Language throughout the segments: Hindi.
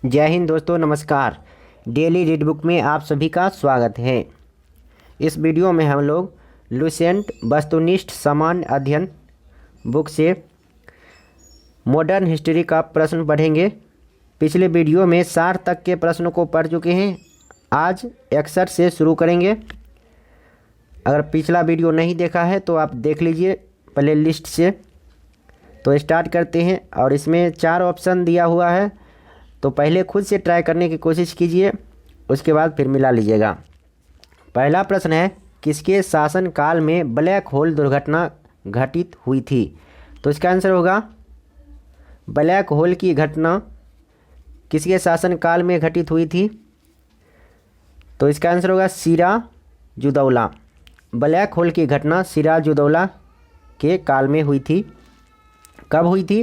जय हिंद दोस्तों, नमस्कार। डेली रीड बुक में आप सभी का स्वागत है। इस वीडियो में हम लोग लुसेंट वस्तुनिष्ठ सामान्य अध्ययन बुक से मॉडर्न हिस्ट्री का प्रश्न पढ़ेंगे। पिछले वीडियो में 60 तक के प्रश्नों को पढ़ चुके हैं। आज 61 से शुरू करेंगे। अगर पिछला वीडियो नहीं देखा है तो आप देख लीजिए प्ले लिस्ट से। तो स्टार्ट करते हैं और इसमें 4 ऑप्शन दिया हुआ है, तो पहले खुद से ट्राई करने की कोशिश कीजिए, उसके बाद फिर मिला लीजिएगा। पहला प्रश्न है, किसके शासनकाल में ब्लैक होल दुर्घटना घटित हुई थी? तो इसका आंसर होगा ब्लैक होल की घटना किसके शासनकाल में घटित हुई थी? तो इसका आंसर होगा सिराजुद्दौला। ब्लैक होल की घटना सिराजुद्दौला के काल में हुई थी। कब हुई थी?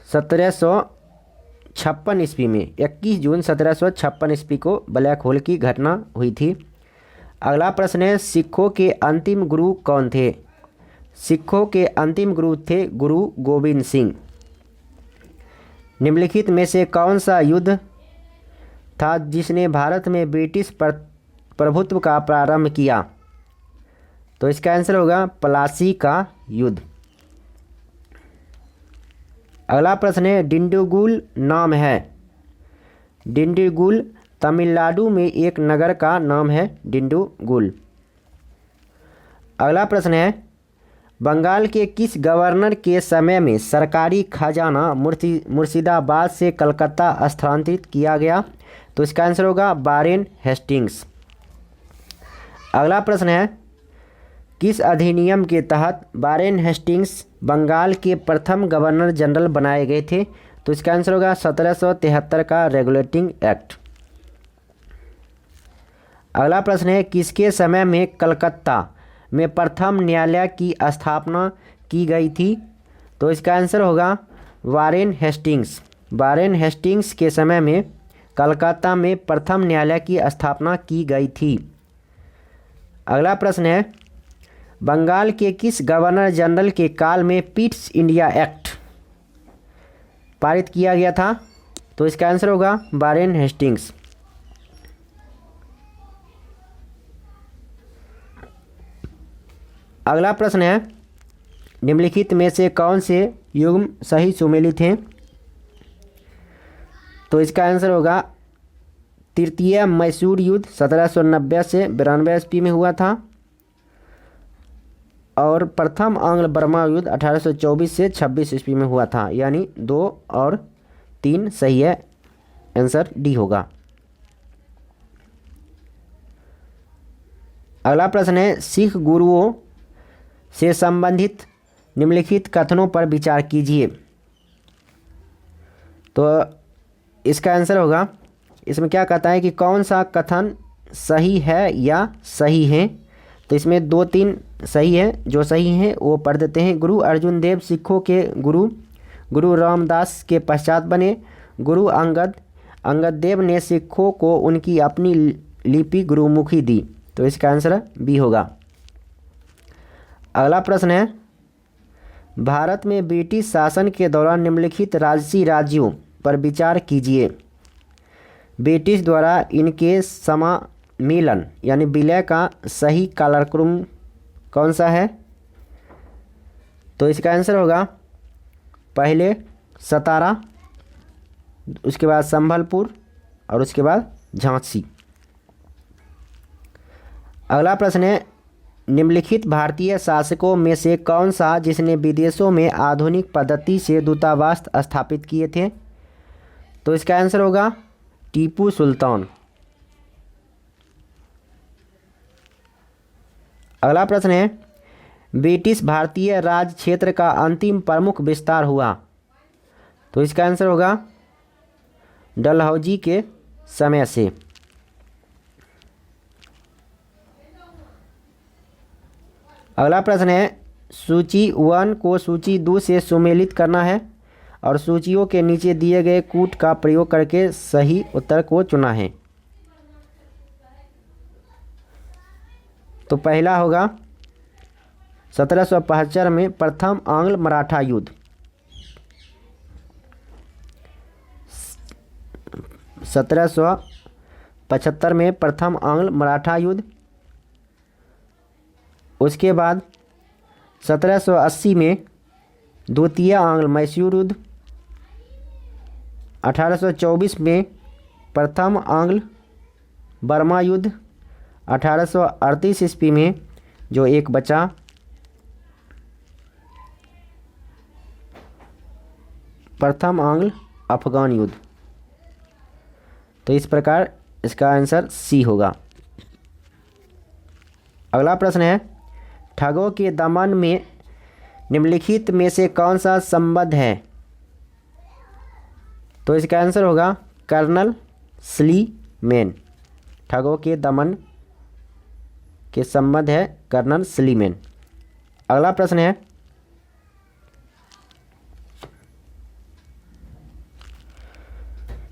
1756 ईस्वी में। 21 जून 1756 ईस्वी को ब्लैक होल की घटना हुई थी। अगला प्रश्न है, सिखों के अंतिम गुरु कौन थे? सिखों के अंतिम गुरु थे गुरु गोविंद सिंह। निम्नलिखित में से कौन सा युद्ध था जिसने भारत में ब्रिटिश प्रभुत्व का प्रारंभ किया? तो इसका आंसर होगा प्लासी का युद्ध। अगला प्रश्न है, डिंडीगुल नाम है? डिंडीगुल तमिलनाडु में एक नगर का नाम है डिंडीगुल। अगला प्रश्न है, बंगाल के किस गवर्नर के समय में सरकारी खजाना मुर्शिदाबाद से कलकत्ता स्थानांतरित किया गया? तो इसका आंसर होगा वारेन हेस्टिंग्स। अगला प्रश्न है, किस अधिनियम के तहत वारेन हेस्टिंग्स बंगाल के प्रथम गवर्नर जनरल बनाए गए थे? तो इसका आंसर होगा 1773 का रेगुलेटिंग एक्ट। अगला प्रश्न है, किसके समय में कलकत्ता में प्रथम न्यायालय की स्थापना की गई थी? तो इसका आंसर होगा वारेन हेस्टिंग्स। वारेन हेस्टिंग्स के समय में कलकत्ता में प्रथम न्यायालय की स्थापना की गई थी। अगला प्रश्न है, बंगाल के किस गवर्नर जनरल के काल में पिट्स इंडिया एक्ट पारित किया गया था? तो इसका आंसर होगा वारेन हेस्टिंग्स। अगला प्रश्न है, निम्नलिखित में से कौन से युग्म सही सुमेलित हैं? तो इसका आंसर होगा तृतीय मैसूर युद्ध 1790 से 92 ईस्वी में हुआ था, और प्रथम आंग्ल बर्मा युद्ध 1824 से 26 ईस्वी में हुआ था। यानी 2 और 3 सही है, आंसर डी होगा। अगला प्रश्न है, सिख गुरुओं से संबंधित निम्नलिखित कथनों पर विचार कीजिए। तो इसका आंसर होगा, इसमें क्या कहता है कि कौन सा कथन सही है या सही है? तो इसमें 2-3 सही है। जो सही हैं वो पढ़ देते हैं। गुरु अर्जुन देव सिखों के गुरु रामदास के पश्चात बने। गुरु अंगद देव ने सिखों को उनकी अपनी लिपि गुरुमुखी दी। तो इसका आंसर बी होगा। अगला प्रश्न है, भारत में ब्रिटिश शासन के दौरान निम्नलिखित राजसी राज्यों पर विचार कीजिए। ब्रिटिश द्वारा इनके समामेलन यानी विलय का सही कालक्रम कौन सा है? तो इसका आंसर होगा पहले सतारा, उसके बाद संभलपुर और उसके बाद झांसी। अगला प्रश्न है, निम्नलिखित भारतीय शासकों में से कौन सा जिसने विदेशों में आधुनिक पद्धति से दूतावास स्थापित किए थे? तो इसका आंसर होगा टीपू सुल्तान। अगला प्रश्न है, ब्रिटिश भारतीय राज क्षेत्र का अंतिम प्रमुख विस्तार हुआ? तो इसका आंसर होगा डलहौजी के समय से। अगला प्रश्न है, सूची 1 को सूची 2 से सुमेलित करना है और सूचियों के नीचे दिए गए कूट का प्रयोग करके सही उत्तर को चुना है। तो पहला होगा 1775 में प्रथम आंग्ल मराठा युद्ध। 1775 में प्रथम आंग्ल मराठा युद्ध, उसके बाद 1780 में द्वितीय आंग्ल मैसूर युद्ध, 1824 में प्रथम आंग्ल बर्मा युद्ध, 1838 ईस्वी में जो एक बचा प्रथम आंग्ल अफगान युद्ध। तो इस प्रकार इसका आंसर सी होगा। अगला प्रश्न है, ठगों के दमन में निम्नलिखित में से कौन सा संबद्ध है? तो इसका आंसर होगा कर्नल स्लीमेन। ठगों के दमन के संबंध है कर्नल स्लीमेन। अगला प्रश्न है,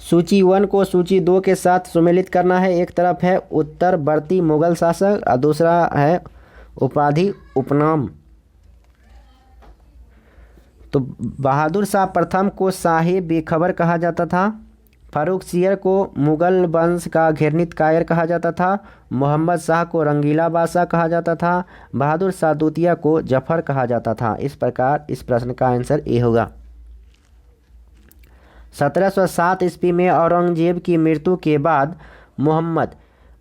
सूची 1 को सूची 2 के साथ सुमेलित करना है। एक तरफ है उत्तरवर्ती मुगल शासक और दूसरा है उपाधि उपनाम। तो बहादुर शाह प्रथम को शाहे बेखबर कहा जाता था, फारूक सियर को मुगल वंश का घृणित कायर कहा जाता था, मोहम्मद शाह को रंगीला बादशाह कहा जाता था, बहादुर शाह द्वितीय को जफर कहा जाता था। इस प्रकार इस प्रश्न का आंसर ए होगा। 1707 ईस्वी में औरंगजेब की मृत्यु के बाद मोहम्मद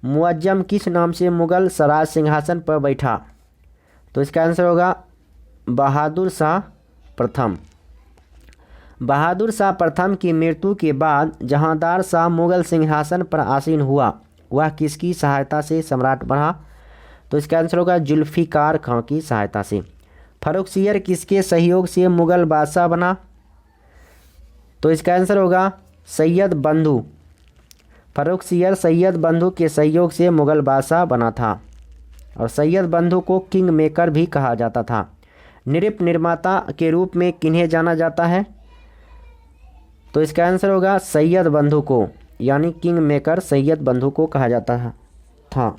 मुअज्जम किस नाम से मुगल सराज सिंहासन पर बैठा? तो इसका आंसर होगा बहादुर शाह प्रथम। बहादुर शाह प्रथम की मृत्यु के बाद जहांदार शाह मुगल सिंहासन पर आसीन हुआ। वह किसकी सहायता से सम्राट बना? तो इसका आंसर होगा जुल्फिकार खां की सहायता से। फारूक सियर किसके सहयोग से मुगल बादशाह बना? तो इसका आंसर होगा सैयद बंधु। फारूक सियर सैयद बंधु के सहयोग से मुगल बादशाह बना था और सैयद बंधु को किंग मेकर भी कहा जाता था। नृप निर्माता के रूप में किन्हें जाना जाता है? तो इसका आंसर होगा सैयद बंधु को, यानी किंग मेकर सैयद बंधु को कहा जाता था।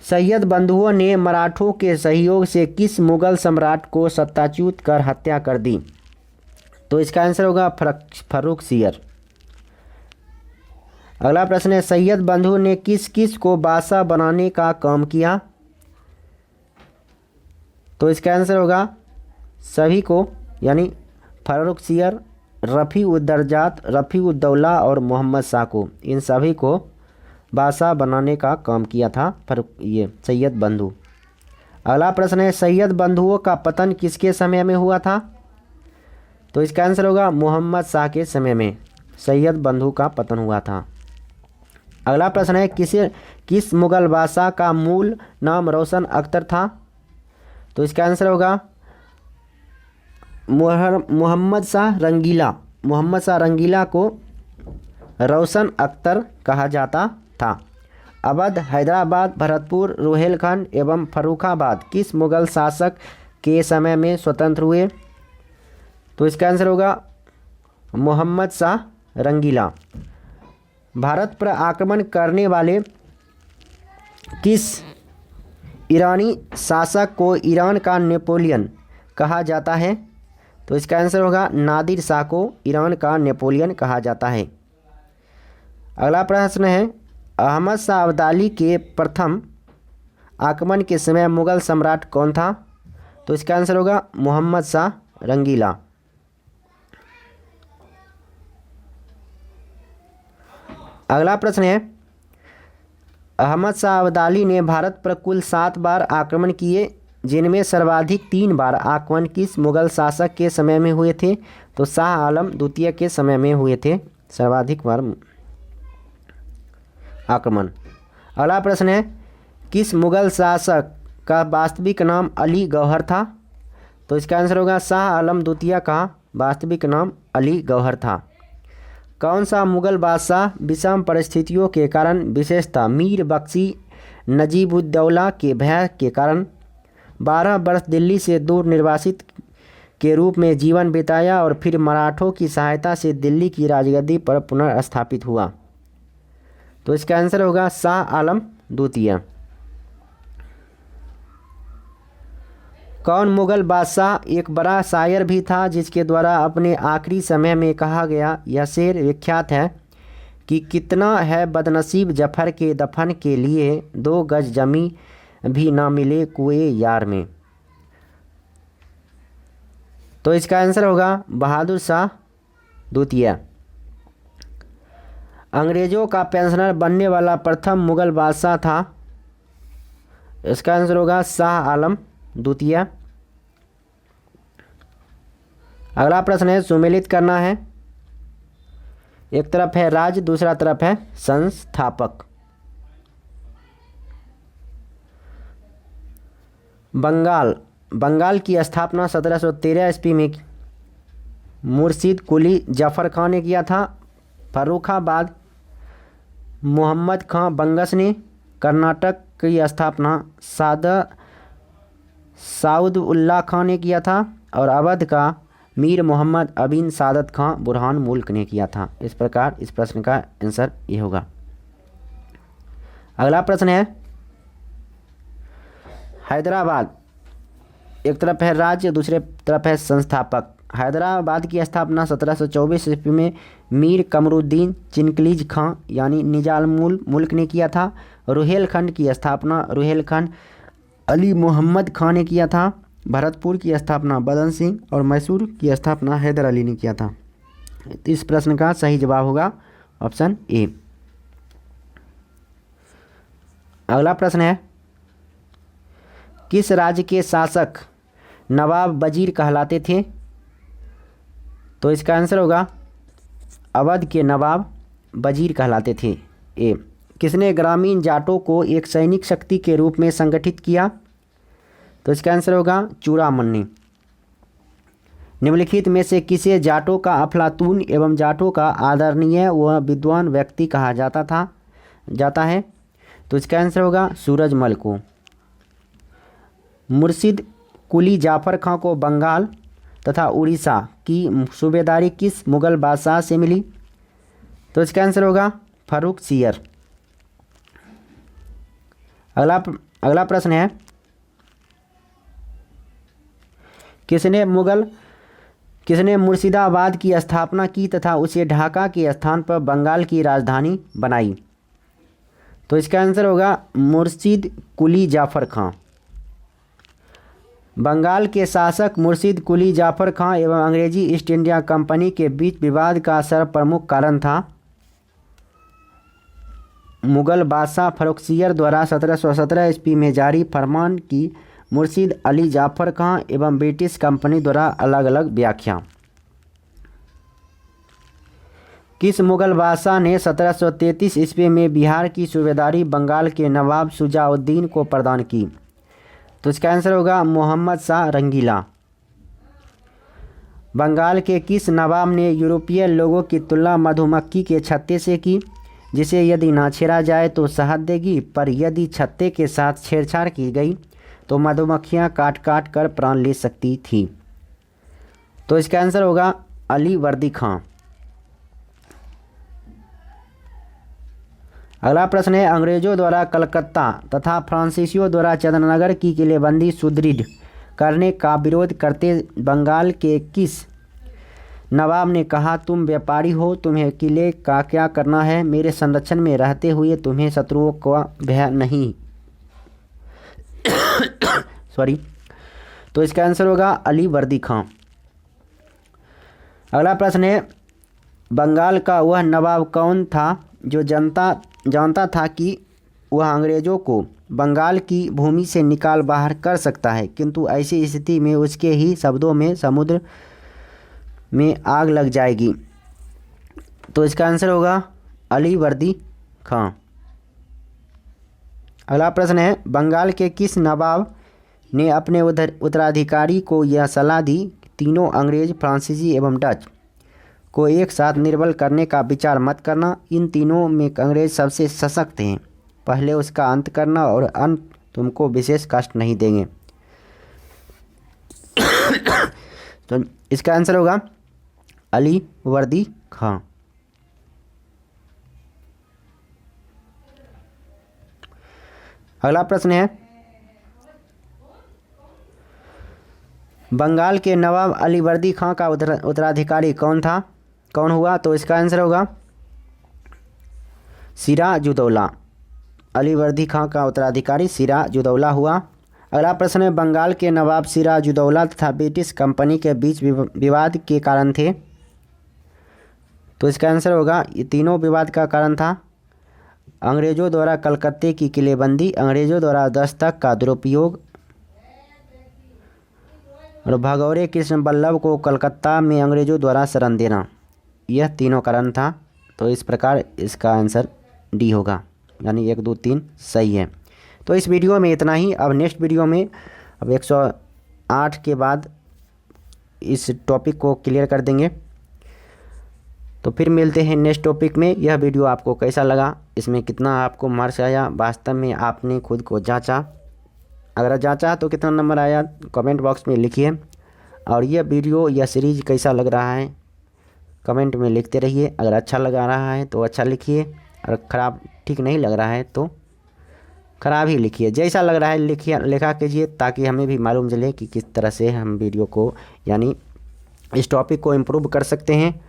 सैयद बंधुओं ने मराठों के सहयोग से किस मुगल सम्राट को सत्ताच्युत कर हत्या कर दी? तो इसका आंसर होगा फारूक सियर। अगला प्रश्न है, सैयद बंधु ने किस किस को बादशाह बनाने का काम किया? तो इसका आंसर होगा सभी को, यानी फारूक सियर, रफ़ी उद दर्जात, रफ़ी उद दौला और मोहम्मद शाह को, इन सभी को बादशाह बनाने का काम किया था ये सैयद बंधु। अगला प्रश्न है, सैयद बंधुओं का पतन किसके समय में हुआ था? तो इसका आंसर होगा मोहम्मद शाह के समय में सैयद बंधु का पतन हुआ था। अगला प्रश्न है, किस मुगल बादशाह का मूल नाम रोशन अख्तर था? तो इसका आंसर होगा मोहम्मद शाह रंगीला। मोहम्मद शाह रंगीला को रोशन अख्तर कहा जाता था। अवध, हैदराबाद, भरतपुर, रोहेलखंड एवं फर्रुखाबाद किस मुगल शासक के समय में स्वतंत्र हुए? तो इसका आंसर होगा मोहम्मद शाह रंगीला। भारत पर आक्रमण करने वाले किस ईरानी शासक को ईरान का नेपोलियन कहा जाता है? तो इसका आंसर होगा नादिर शाह को ईरान का नेपोलियन कहा जाता है। अगला प्रश्न है, अहमद शाह अब्दाली के प्रथम आक्रमण के समय मुगल सम्राट कौन था? तो इसका आंसर होगा मोहम्मद शाह रंगीला। अगला प्रश्न है, अहमद शाह अब्दाली ने भारत पर कुल 7 बार आक्रमण किए, जिनमें सर्वाधिक 3 बार आक्रमण किस मुगल शासक के समय में हुए थे? तो शाह आलम द्वितीय के समय में हुए थे सर्वाधिक बार आक्रमण। अगला प्रश्न है, किस मुगल शासक का वास्तविक नाम अली गौहर था? तो इसका आंसर होगा शाह आलम द्वितीय का वास्तविक नाम अली गौहर था। कौन सा मुगल बादशाह विषम परिस्थितियों के कारण, विशेषतः मीर बख्शी नजीबुद्दौला के भय के कारण 12 वर्ष दिल्ली से दूर निर्वासित के रूप में जीवन बिताया और फिर मराठों की सहायता से दिल्ली की राजगद्दी पर पुनर्स्थापित हुआ? तो इसका आंसर होगा शाह आलम द्वितीय। कौन मुगल बादशाह एक बड़ा शायर भी था जिसके द्वारा अपने आखिरी समय में कहा गया यह शेर विख्यात है कि कितना है बदनसीब जफर के दफन के लिए 2 गज जमी भी ना मिले कुएं यार में। तो इसका आंसर होगा बहादुर शाह द्वितीय। अंग्रेजों का पेंशनर बनने वाला प्रथम मुगल बादशाह था। इसका आंसर होगा शाह आलम द्वितीय। अगला प्रश्न है सुमेलित करना है। एक तरफ है राज्य, दूसरा तरफ है संस्थापक। बंगाल की स्थापना 1713 ईस्वी में मुर्शिद कुली जफर खां ने किया था। फर्रुखाबाद मोहम्मद खां बंगश ने। कर्नाटक की स्थापना साउद उल्लाह खां ने किया था। और अवध का मीर मोहम्मद अबिन सादत खां बुरहान मुल्क ने किया था। इस प्रकार इस प्रश्न का आंसर ये होगा। अगला प्रश्न है हैदराबाद। एक तरफ है राज्य, दूसरे तरफ है संस्थापक। हैदराबाद की स्थापना 1724 ईस्वी में मीर कमरुद्दीन चिनकलीज खां यानी निजामुल मुल्क ने किया था। रुहेलखंड की स्थापना रुहेलखंड अली मोहम्मद खां ने किया था। भरतपुर की स्थापना बदन सिंह और मैसूर की स्थापना हैदर अली ने किया था। इस प्रश्न का सही जवाब होगा ऑप्शन ए। अगला प्रश्न है किस राज्य के शासक नवाब वजीर कहलाते थे? तो इसका आंसर होगा अवध के नवाब वजीर कहलाते थे। ए। किसने ग्रामीण जाटों को एक सैनिक शक्ति के रूप में संगठित किया? तो इसका आंसर होगा चूड़ामन ने। निम्नलिखित में से किसे जाटों का अफलातून एवं जाटों का आदरणीय व विद्वान व्यक्ति कहा जाता है? तो इसका आंसर होगा सूरजमल को। मुर्शिद कुली जाफर खां को बंगाल तथा उड़ीसा की सूबेदारी किस मुगल बादशाह से मिली? तो इसका आंसर होगा फर्रुख सियर। अगला प्रश्न है किसने मुर्शिदाबाद की स्थापना की तथा उसे ढाका के स्थान पर बंगाल की राजधानी बनाई? तो इसका आंसर होगा मुर्शिद कुली जाफर खां। बंगाल के शासक मुर्शिद कुली जाफर खां एवं अंग्रेजी ईस्ट इंडिया कंपनी के बीच विवाद का सर्वप्रमुख कारण था मुगल बादशाह फर्रुखसियर द्वारा 1717 ईस्वी में जारी फरमान की मुर्शिद अली जाफर खां एवं ब्रिटिश कंपनी द्वारा अलग अलग व्याख्या। किस मुगल बादशाह ने 1733 ईस्वी में बिहार की सूबेदारी बंगाल के नवाब शुजाउद्दीन को प्रदान की? तो इसका आंसर होगा मोहम्मद शाह रंगीला। बंगाल के किस नवाब ने यूरोपीय लोगों की तुलना मधुमक्खी के छत्ते से की, जिसे यदि ना छेड़ा जाए तो शहद देगी, पर यदि छत्ते के साथ छेड़छाड़ की गई तो मधुमक्खियां काट काट कर प्राण ले सकती थी? तो इसका आंसर होगा अली वर्दी खां। अगला प्रश्न है अंग्रेजों द्वारा कलकत्ता तथा फ्रांसीसियों द्वारा चंद्रनगर की किलेबंदी सुदृढ़ करने का विरोध करते बंगाल के किस नवाब ने कहा, तुम व्यापारी हो, तुम्हें किले का क्या करना है, मेरे संरक्षण में रहते हुए तुम्हें शत्रुओं का भय नहीं। सॉरी। तो इसका आंसर होगा अली वर्दी खां। अगला प्रश्न है बंगाल का वह नवाब कौन था जो जानता था कि वह अंग्रेजों को बंगाल की भूमि से निकाल बाहर कर सकता है, किंतु ऐसी स्थिति में उसके ही शब्दों में समुद्र में आग लग जाएगी? तो इसका आंसर होगा अली वर्दी खां। अगला प्रश्न है बंगाल के किस नवाब ने अपने उत्तराधिकारी को यह सलाह दी, तीनों अंग्रेज, फ्रांसीसी एवं डच को एक साथ निर्बल करने का विचार मत करना, इन तीनों में अंग्रेज सबसे सशक्त हैं, पहले उसका अंत करना और अंत तुमको विशेष कष्ट नहीं देंगे? तो इसका आंसर होगा अली वर्दी खां। अगला प्रश्न है बंगाल के नवाब अली वर्दी खां का उत्तराधिकारी कौन हुआ? तो इसका आंसर होगा सिराजुद्दौला। अलीवर्दी खां का उत्तराधिकारी सिराजुद्दौला हुआ। अगला प्रश्न है, बंगाल के नवाब सिराजुद्दौला तथा ब्रिटिश कंपनी के बीच विवाद के कारण थे। तो इसका आंसर होगा, ये तीनों विवाद का कारण था। अंग्रेज़ों द्वारा कलकत्ते की किलेबंदी, अंग्रेज़ों द्वारा दस्तक का दुरुपयोग और भगौरे कृष्ण वल्लभ को कलकत्ता में अंग्रेज़ों द्वारा शरण देना, यह तीनों कारण था। तो इस प्रकार इसका आंसर डी होगा, यानी 1, 2, 3 सही है। तो इस वीडियो में इतना ही। अब नेक्स्ट वीडियो में अब 108 के बाद इस टॉपिक को क्लियर कर देंगे। तो फिर मिलते हैं नेक्स्ट टॉपिक में। यह वीडियो आपको कैसा लगा, इसमें कितना आपको मार्क्स आया, वास्तव में आपने खुद को जांचा, अगर जांचा तो कितना नंबर आया कमेंट बॉक्स में लिखिए। और यह वीडियो या सीरीज़ कैसा लग रहा है कमेंट में लिखते रहिए। अगर अच्छा लगा रहा है तो अच्छा लिखिए, और ख़राब ठीक नहीं लग रहा है तो ख़राब ही लिखिए। जैसा लग रहा है लिखा कीजिए, ताकि हमें भी मालूम चले कि किस तरह से हम वीडियो को यानी इस टॉपिक को इम्प्रूव कर सकते हैं,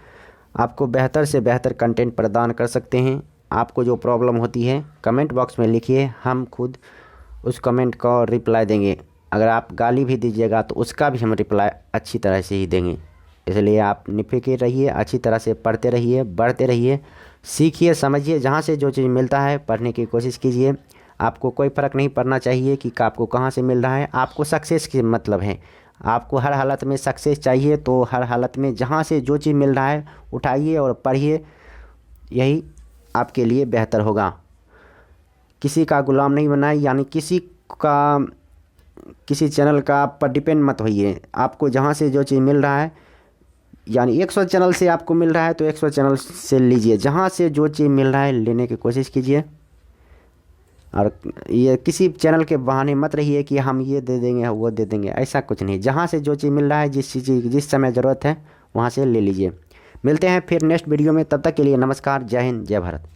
आपको बेहतर से बेहतर कंटेंट प्रदान कर सकते हैं। आपको जो प्रॉब्लम होती है कमेंट बॉक्स में लिखिए, हम खुद उस कमेंट का रिप्लाई देंगे। अगर आप गाली भी दीजिएगा तो उसका भी हम रिप्लाई अच्छी तरह से ही देंगे। इसलिए आप निफ़िक्र रहिए, अच्छी तरह से पढ़ते रहिए, बढ़ते रहिए, सीखिए, समझिए। जहाँ से जो चीज़ मिलता है पढ़ने की कोशिश कीजिए। आपको कोई फ़र्क नहीं पड़ना चाहिए कि आपको कहाँ से मिल रहा है, आपको सक्सेस की मतलब है। आपको हर हालत में सक्सेस चाहिए, तो हर हालत में जहाँ से जो चीज़ मिल रहा है उठाइए और पढ़िए, यही आपके लिए बेहतर होगा। किसी का गुलाम नहीं बनाए, यानी किसी चैनल का पर डिपेंड मत होइए। आपको जहाँ से जो चीज़ मिल रहा है, यानी 100 चैनल से आपको मिल रहा है तो 100 चैनल से लीजिए, जहाँ से जो चीज़ मिल रहा है लेने की कोशिश कीजिए। और ये किसी चैनल के बहाने मत रहिए कि हम ये दे देंगे वो दे देंगे, ऐसा कुछ नहीं। जहाँ से जो चीज़ मिल रहा है, जिस समय ज़रूरत है वहाँ से ले लीजिए। मिलते हैं फिर नेक्स्ट वीडियो में, तब तक के लिए नमस्कार, जय हिंद, जय भारत।